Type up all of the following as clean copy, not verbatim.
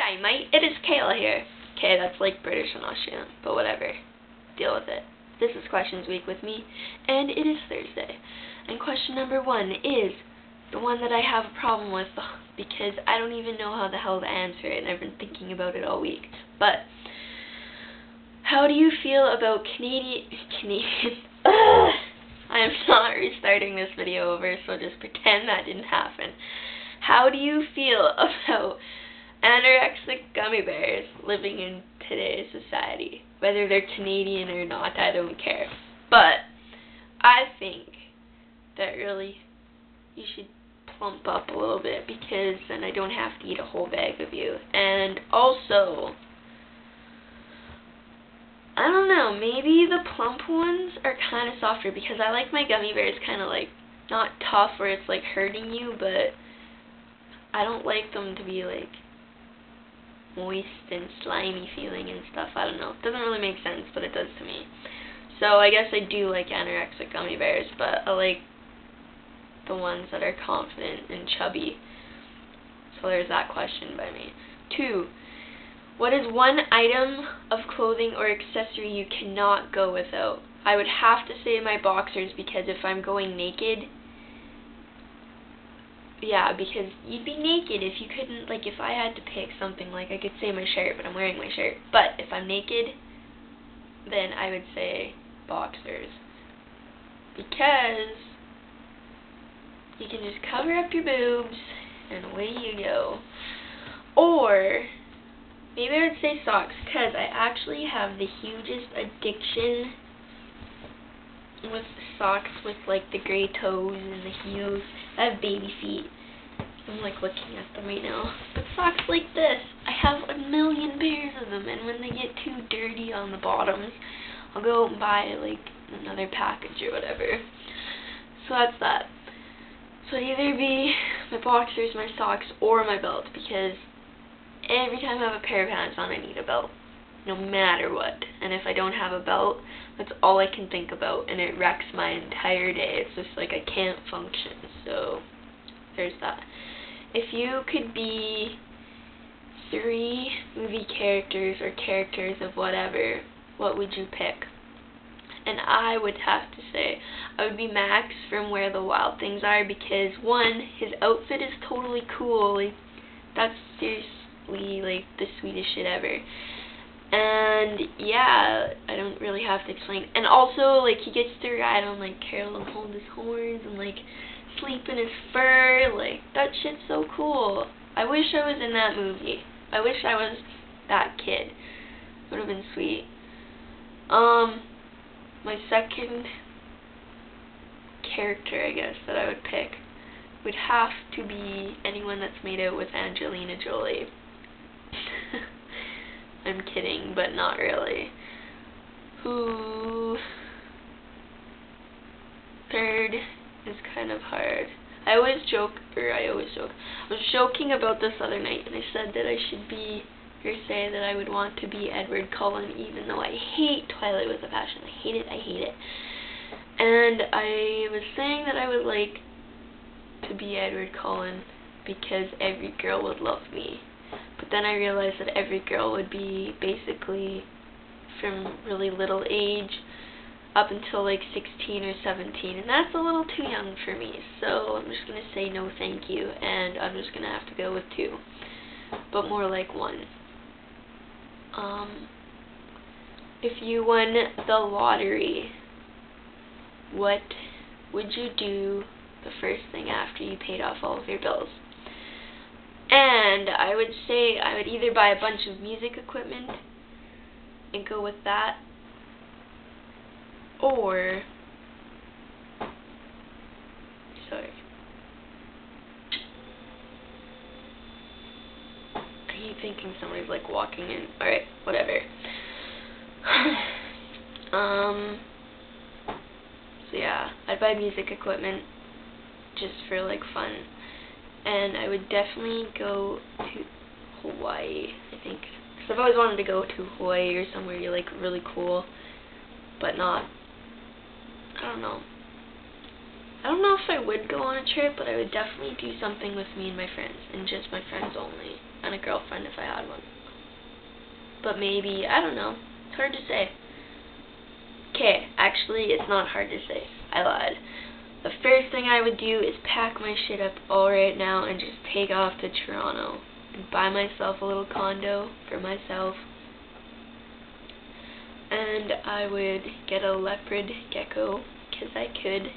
G'day, mate. It is Kayla here. Okay, that's like British and Australian, but whatever. Deal with it. This is Questions Week with me, and it is Thursday. And question number 1 is the one that I have a problem with because I don't even know how the hell to answer it, and I've been thinking about it all week. But how do you feel about Canadian? I am not restarting this video over, so just pretend that didn't happen. How do you feel about anorexic gummy bears living in today's society? Whether they're Canadian or not, I don't care. But I think that really you should plump up a little bit, because then I don't have to eat a whole bag of you. And also, I don't know, maybe the plump ones are kind of softer, because I like my gummy bears kind of like, not tough where it's like hurting you, but I don't like them to be like moist and slimy feeling and stuff. I don't know. It doesn't really make sense, but it does to me. So I guess I do like anorexic gummy bears, but I like the ones that are confident and chubby. So there's that question by me. 2. What is one item of clothing or accessory you cannot go without? I would have to say my boxers, because if I'm going naked, yeah, because you'd be naked if you couldn't, like, if I had to pick something, like, I could say my shirt, but I'm wearing my shirt. But if I'm naked, then I would say boxers, because you can just cover up your boobs, and away you go. Or maybe I would say socks, because I actually have the hugest addiction with socks with like the gray toes and the heels. I have baby feet. I'm like looking at them right now. But socks like this, I have a million pairs of them, and when they get too dirty on the bottoms, I'll go out and buy like another package or whatever. So that's that. So it'd either be my boxers, my socks, or my belt, because every time I have a pair of pants on, I need a belt, no matter what. And if I don't have a belt, that's all I can think about, and it wrecks my entire day. It's just like I can't function. So there's that. If you could be 3 movie characters or characters of whatever, what would you pick? And I would have to say I would be Max from Where the Wild Things Are, because 1, his outfit is totally cool. Like, that's seriously like the sweetest shit ever. And yeah, I don't really have to explain. And also, like, he gets to ride on like Carol and hold his horns and like sleep in his fur. Like, that shit's so cool. I wish I was in that movie. I wish I was that kid. Would have been sweet. My second character, I guess, that I would pick would have to be anyone that's made out with Angelina Jolie. I'm kidding, but not really. Who? Third is kind of hard. I was joking about this other night, and I said that I should be, or say that I would want to be Edward Cullen, even though I hate Twilight with a passion. I hate it. And I was saying that I would like to be Edward Cullen because every girl would love me. But then I realized that every girl would be basically from really little age up until like 16 or 17, and that's a little too young for me. So I'm just going to say no thank you, and I'm just going to have to go with 2, but more like 1. If you won the lottery, what would you do the first thing after you paid off all of your bills? And I would say I would either buy a bunch of music equipment and go with that, or, sorry, I keep thinking somebody's like walking in. Alright, whatever. So yeah, I'd buy music equipment just for like fun. And I would definitely go to Hawaii, I think. Because I've always wanted to go to Hawaii or somewhere like really cool, but not, I don't know if I would go on a trip, but I would definitely do something with me and my friends, and just my friends only. and a girlfriend if I had one. But maybe, I don't know. It's hard to say. Okay, actually, it's not hard to say. I lied. The first thing I would do is pack my shit up all right now and just take off to Toronto and buy myself a little condo for myself. And I would get a leopard gecko, because I could.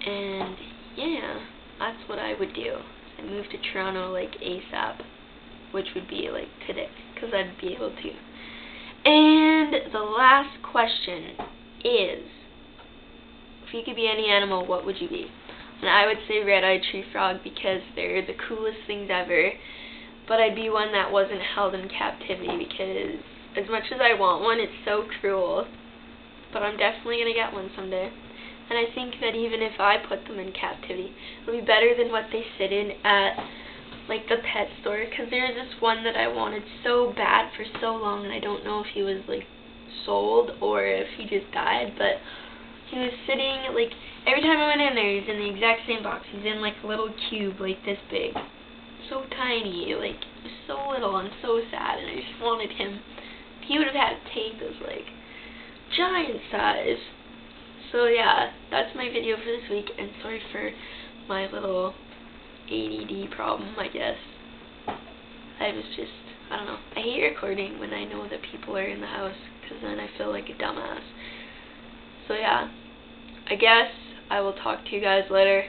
And yeah, that's what I would do. I'd move to Toronto like ASAP, which would be like today, because I'd be able to. And the last question is, if you could be any animal, what would you be? And I would say red-eyed tree frog, because they're the coolest things ever. But I'd be one that wasn't held in captivity, because as much as I want one, it's so cruel. But I'm definitely going to get one someday. And I think that even if I put them in captivity, it'll be better than what they sit in at like the pet store, because there was this one that I wanted so bad for so long, and I don't know if he was like sold or if he just died, but he was sitting, like, every time I went in there, he's in the exact same box. He's in like a little cube like this big, so tiny, like so little and so sad, and I just wanted him. He would have had to take this like giant size. So yeah, that's my video for this week, and sorry for my little ADD problem, I guess. I was just, I don't know, I hate recording when I know that people are in the house, because then I feel like a dumbass. So yeah, I guess I will talk to you guys later,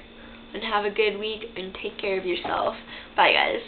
and have a good week, and take care of yourself. Bye guys.